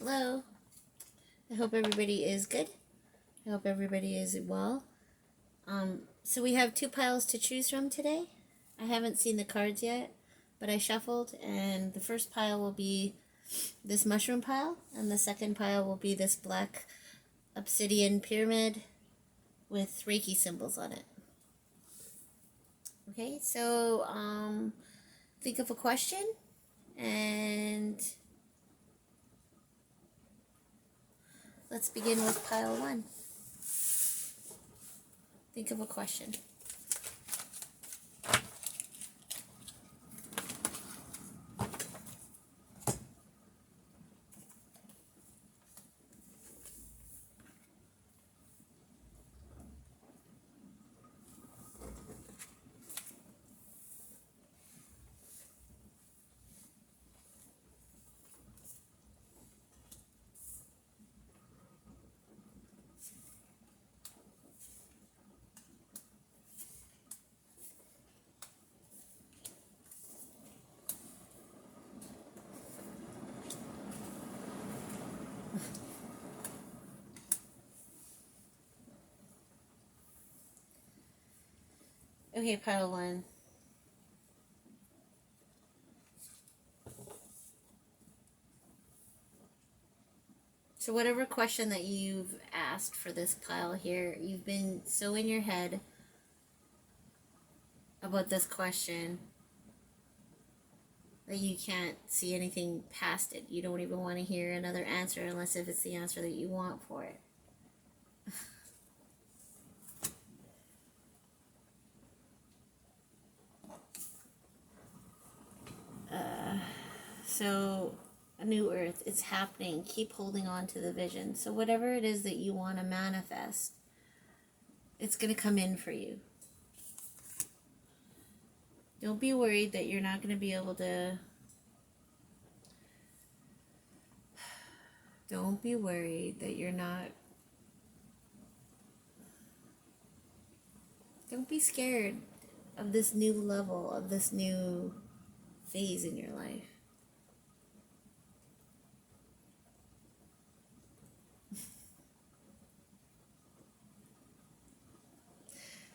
Hello. I hope everybody is good. I hope everybody is well. So we have two piles to choose from today. I haven't seen the cards yet, but I shuffled, and the first pile will be this mushroom pile, and the second pile will be this black obsidian pyramid with Reiki symbols on it. Okay, so think of a question, and let's begin with pile one. Think of a question. Okay, pile one. So whatever question that you've asked for this pile here, you've been so in your head about this question that you can't see anything past it. You don't even want to hear another answer unless if it's the answer that you want for it. So a new earth, it's happening. Keep holding on to the vision. So whatever it is that you want to manifest, it's going to come in for you. Don't be worried that you're not going to be able to. Don't be worried that you're not. Don't be scared of this new level, of this new phase in your life.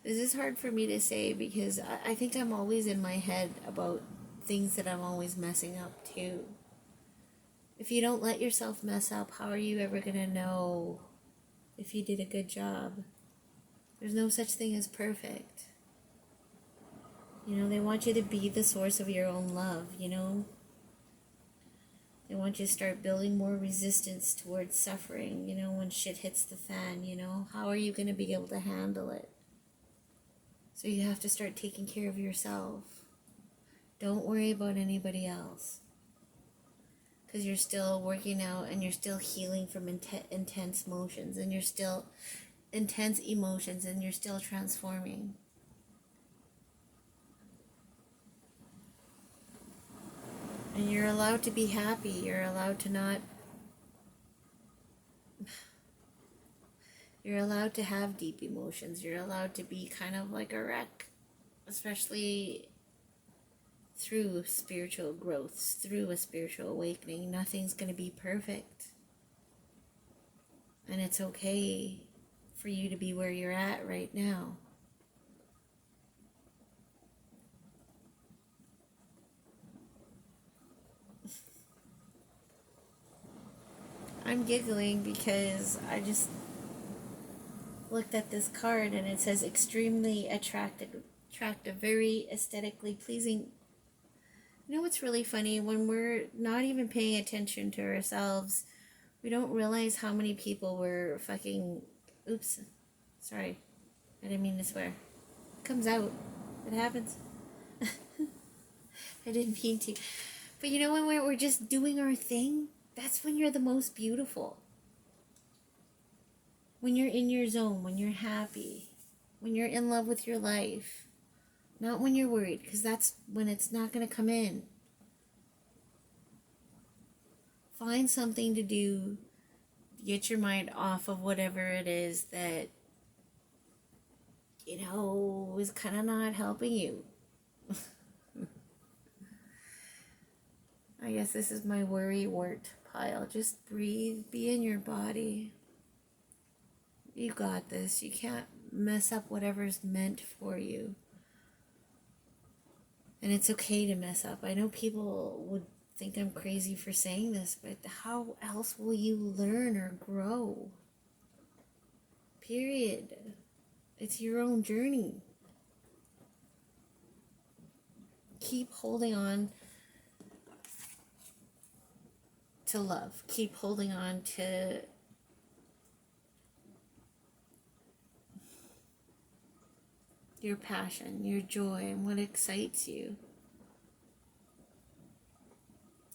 This is hard for me to say because I think I'm always in my head about things that I'm always messing up too. If you don't let yourself mess up, how are you ever going to know if you did a good job? There's no such thing as perfect. You know, they want you to be the source of your own love, you know? They want you to start building more resistance towards suffering, you know, when shit hits the fan, you know? How are you going to be able to handle it? So you have to start taking care of yourself. Don't worry about anybody else. Because you're still working out and you're still healing from intense emotions, and you're still intense emotions, and you're still transforming. And you're allowed to be happy. You're allowed to not. You're allowed to have deep emotions. You're allowed to be kind of like a wreck, especially through spiritual growth, through a spiritual awakening. Nothing's going to be perfect. And it's okay for you to be where you're at right now. I'm giggling because I just looked at this card and it says extremely attractive, very aesthetically pleasing. You know what's really funny? When we're not even paying attention to ourselves, we don't realize how many people we're fucking... Oops. Sorry. I didn't mean to swear. It comes out. It happens. I didn't mean to. But you know when we're just doing our thing? That's when you're the most beautiful. When you're in your zone, when you're happy, when you're in love with your life. Not when you're worried, because that's when it's not going to come in. Find something to do. Get your mind off of whatever it is that, you know, is kind of not helping you. I guess this is my worry wart Pile. Just breathe. Be in your body. You got this. You can't mess up whatever's meant for you. And it's okay to mess up. I know people would think I'm crazy for saying this, but how else will you learn or grow? Period. It's your own journey. Keep holding on to love. Keep holding on to your passion, your joy, and what excites you.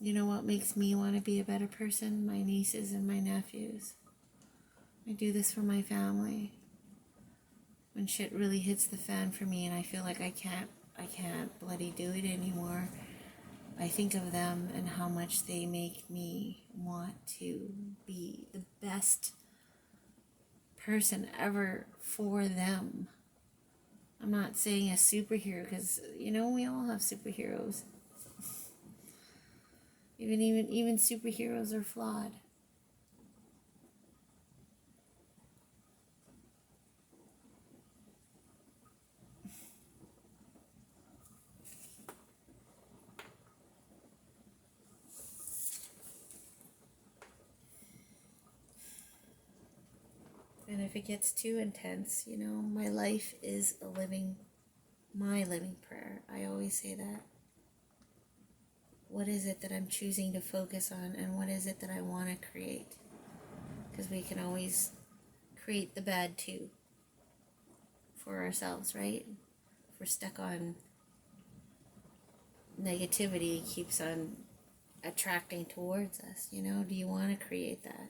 You know what makes me want to be a better person? My nieces and my nephews. I do this for my family. When shit really hits the fan for me and I feel like I can't bloody do it anymore, I think of them and how much they make me want to be the best person ever for them. I'm not saying a superhero, because, you know, we all have superheroes. Even superheroes are flawed. And if it gets too intense, you know, my life is my living prayer. I always say that. What is it that I'm choosing to focus on, and what is it that I want to create? Because we can always create the bad too for ourselves, right? If we're stuck on negativity, it keeps on attracting towards us, you know? Do you want to create that?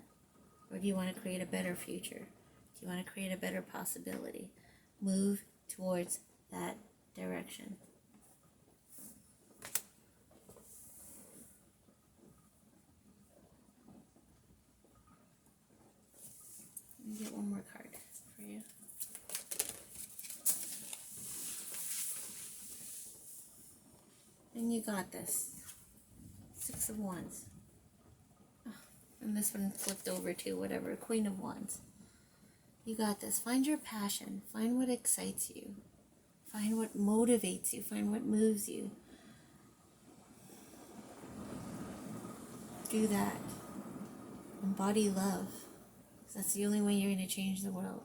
Or do you want to create a better future? Do you want to create a better possibility? Move towards that direction. Let me get one more card for you. And you got this. 6 of Wands. Oh, and this one flipped over to whatever, Queen of Wands. You got this. Find your passion. Find what excites you. Find what motivates you. Find what moves you. Do that. Embody love. That's the only way you're going to change the world.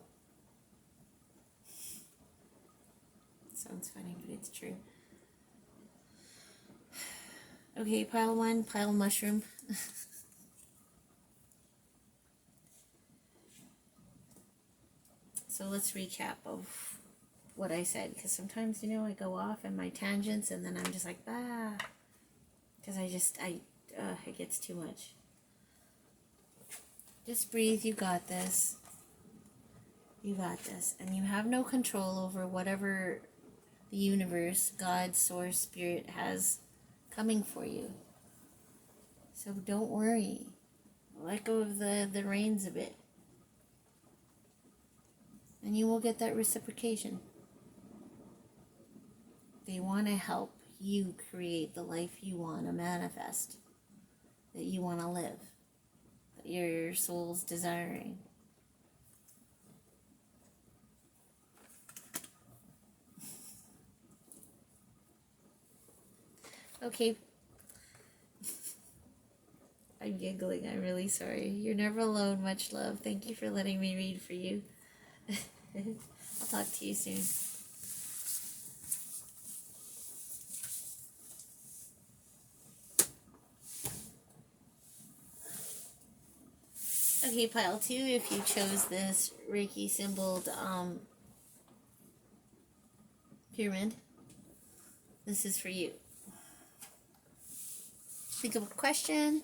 It sounds funny, but it's true. Okay, pile 1, pile mushroom. So let's recap of what I said, because sometimes, you know, I go off in my tangents and then I'm just like, because it gets too much. Just breathe. You got this. You got this. And you have no control over whatever the universe, God, source, spirit has coming for you. So don't worry. Let go of the reins a bit. And you will get that reciprocation. They want to help you create the life you want to manifest, that you want to live, that your soul's desiring. Okay. I'm giggling. I'm really sorry. You're never alone. Much love. Thank you for letting me read for you. I'll talk to you soon. Okay, pile 2, if you chose this Reiki symboled pyramid, this is for you. Think of a question.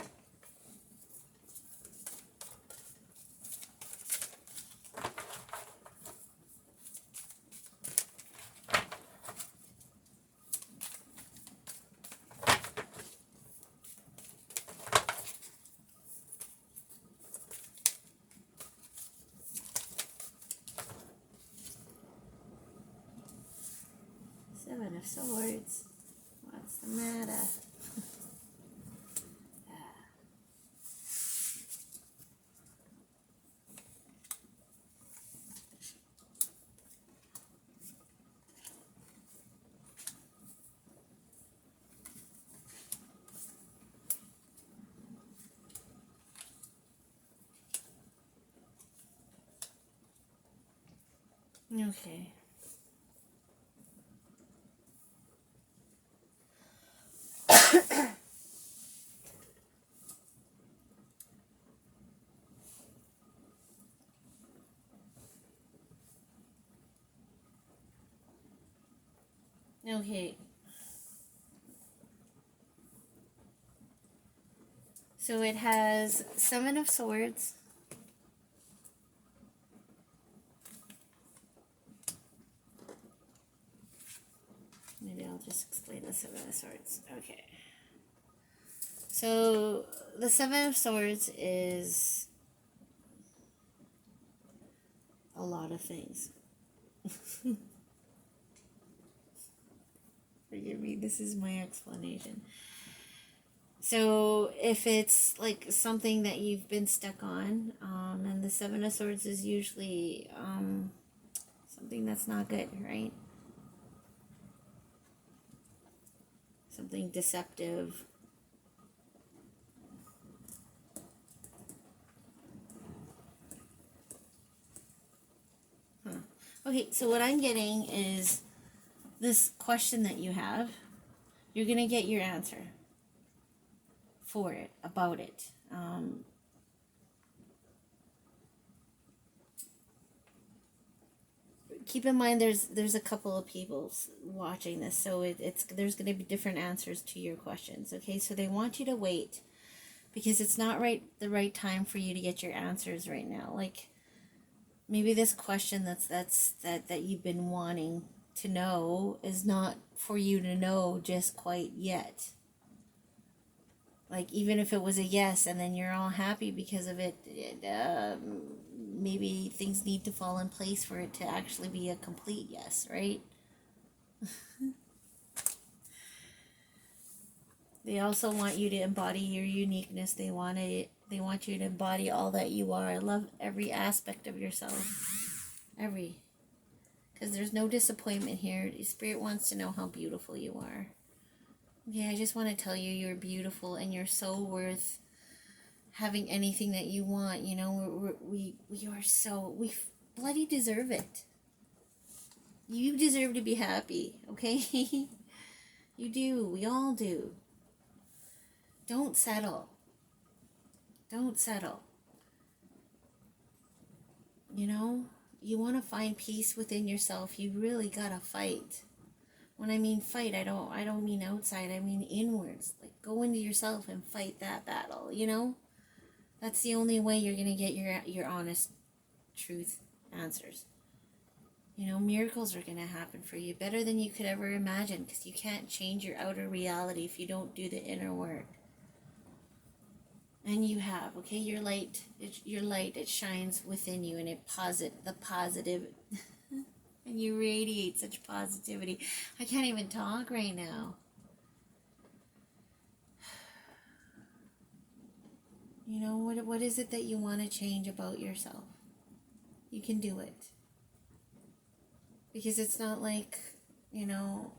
Seven of Swords. What's the matter? Okay. Okay. So it has Seven of Swords. Maybe I'll just explain the Seven of Swords. Okay. So the Seven of Swords is a lot of things. Forgive me, this is my explanation. So if it's like something that you've been stuck on, and the Seven of Swords is usually something that's not good, right? Something deceptive. Okay, so what I'm getting is this question that you have, you're going to get your answer for it, about it. Keep in mind there's a couple of people watching this, so there's going to be different answers to your questions. Okay, so they want you to wait because it's not the right time for you to get your answers right now. Like maybe this question that you've been wanting to know is not for you to know just quite yet. Like even if it was a yes and then you're all happy because of it, maybe things need to fall in place for it to actually be a complete yes, right? They also want you to embody your uniqueness. They want you to embody all that you are. I love every aspect of yourself. Because there's no disappointment here. The Spirit wants to know how beautiful you are. Okay, I just want to tell you you're beautiful and you're so worth having anything that you want. You know, we bloody deserve it. You deserve to be happy, okay? You do. We all do. Don't settle. Don't settle. You know, you want to find peace within yourself. You really gotta fight. When I mean fight, I don't mean outside. I mean inwards. Like go into yourself and fight that battle. You know, that's the only way you're gonna get your honest truth answers. You know, miracles are gonna happen for you better than you could ever imagine. Because you can't change your outer reality if you don't do the inner work. And you have, okay, your light, it shines within you, and the positive, and you radiate such positivity. I can't even talk right now. You know, what is it that you want to change about yourself? You can do it. Because it's not like, you know,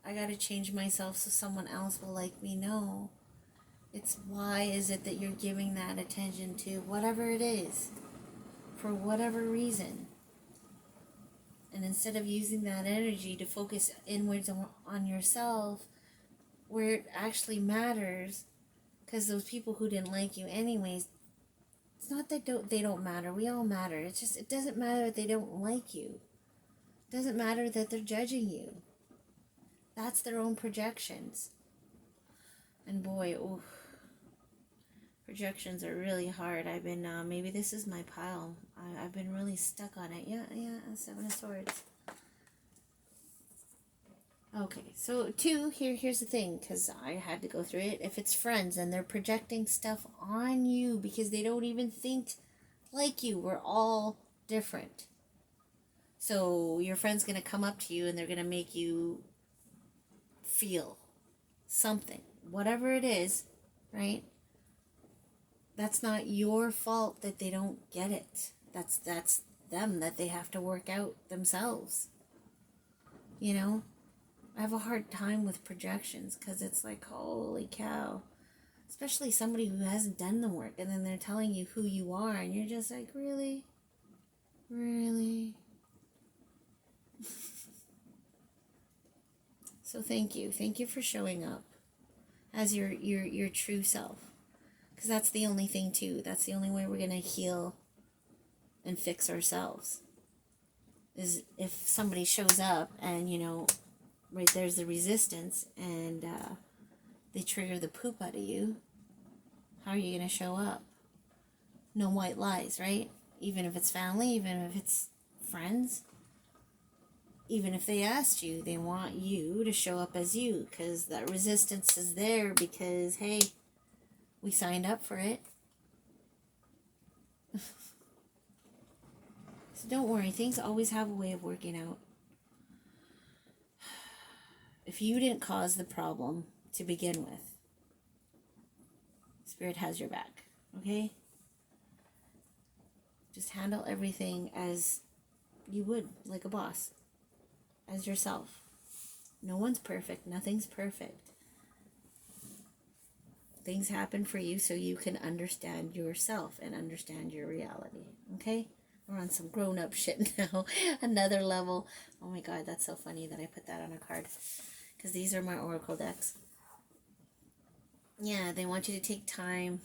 I gotta change myself so someone else will like me. No. It's why is it that you're giving that attention to whatever it is, for whatever reason. And instead of using that energy to focus inwards on yourself, where it actually matters, because those people who didn't like you anyways, it's not that they don't matter. We all matter. It's just, it doesn't matter that they don't like you. It doesn't matter that they're judging you. That's their own projections. And boy, oof. Projections are really hard. I've been, maybe this is my pile. I've been really stuck on it. Yeah, Seven of Swords. Okay, so here's the thing, because I had to go through it. If it's friends and they're projecting stuff on you because they don't even think like you, we're all different. So your friend's going to come up to you and they're going to make you feel something, whatever it is, right? That's not your fault that they don't get it. That's them, that they have to work out themselves. You know? I have a hard time with projections because it's like, holy cow. Especially somebody who hasn't done the work and then they're telling you who you are and you're just like, really? Really? So thank you. Thank you for showing up as your true self. Because that's the only thing too. That's the only way we're going to heal and fix ourselves. Is if somebody shows up and, right there's the resistance and they trigger the poop out of you, how are you going to show up? No white lies, right? Even if it's family, even if it's friends, even if they asked you, they want you to show up as you, because that resistance is there because, hey, we signed up for it. So don't worry, things always have a way of working out. If you didn't cause the problem to begin with, Spirit has your back, okay? Just handle everything as you would, like a boss, as yourself. No one's perfect. Nothing's perfect. Things happen for you so you can understand yourself and understand your reality, okay? We're on some grown-up shit now. Another level. Oh my God, that's so funny that I put that on a card. Because these are my oracle decks. Yeah, they want you to take time.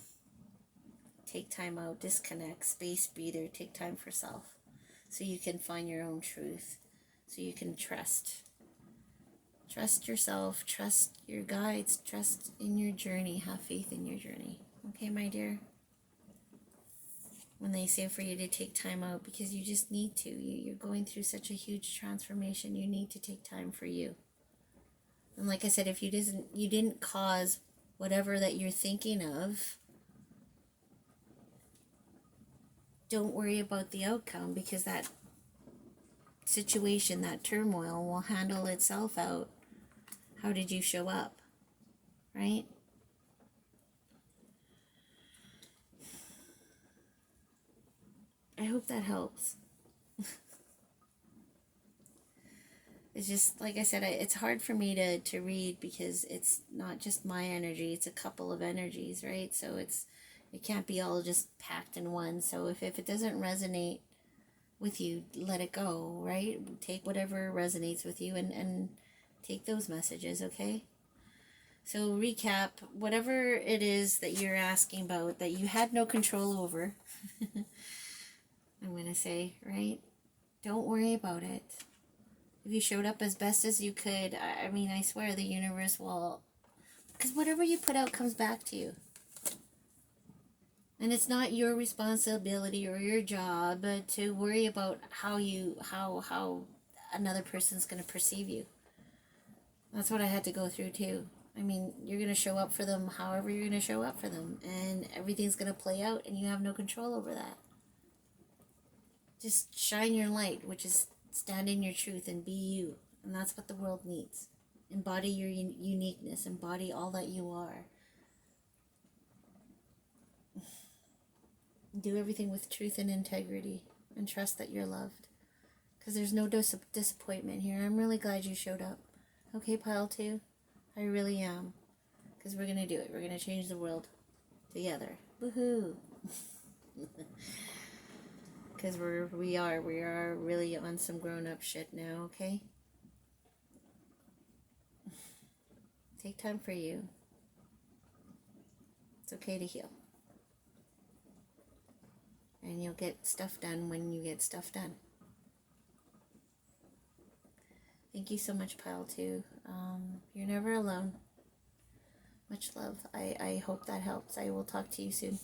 Take time out, disconnect, space breather, take time for self. So you can find your own truth. So you can trust. Trust yourself, trust your guides, trust in your journey, have faith in your journey. Okay, my dear? When they say for you to take time out, because you just need to. You're going through such a huge transformation, you need to take time for you. And like I said, if you didn't cause whatever that you're thinking of, don't worry about the outcome, because that situation, that turmoil will handle itself out. How did you show up? Right? I hope that helps. It's just, like I said, it's hard for me to read because it's not just my energy, it's a couple of energies, right? So it can't be all just packed in one. So if it doesn't resonate with you, let it go, right? Take whatever resonates with you and take those messages, okay? So recap, whatever it is that you're asking about that you had no control over, I'm going to say, right? Don't worry about it. If you showed up as best as you could, I swear the universe will, because whatever you put out comes back to you. And it's not your responsibility or your job to worry about how another person's going to perceive you. That's what I had to go through too. You're going to show up for them however you're going to show up for them. And everything's going to play out and you have no control over that. Just shine your light, which is stand in your truth and be you. And that's what the world needs. Embody your uniqueness. Embody all that you are. Do everything with truth and integrity. And trust that you're loved. Because there's no disappointment here. I'm really glad you showed up. Okay, Pile 2? I really am. Because we're going to do it. We're going to change the world. Together. Woohoo! Because we are really on some grown-up shit now, okay? Take time for you. It's okay to heal. And you'll get stuff done when you get stuff done. Thank you so much, Pile 2. You're never alone. Much love. I hope that helps. I will talk to you soon.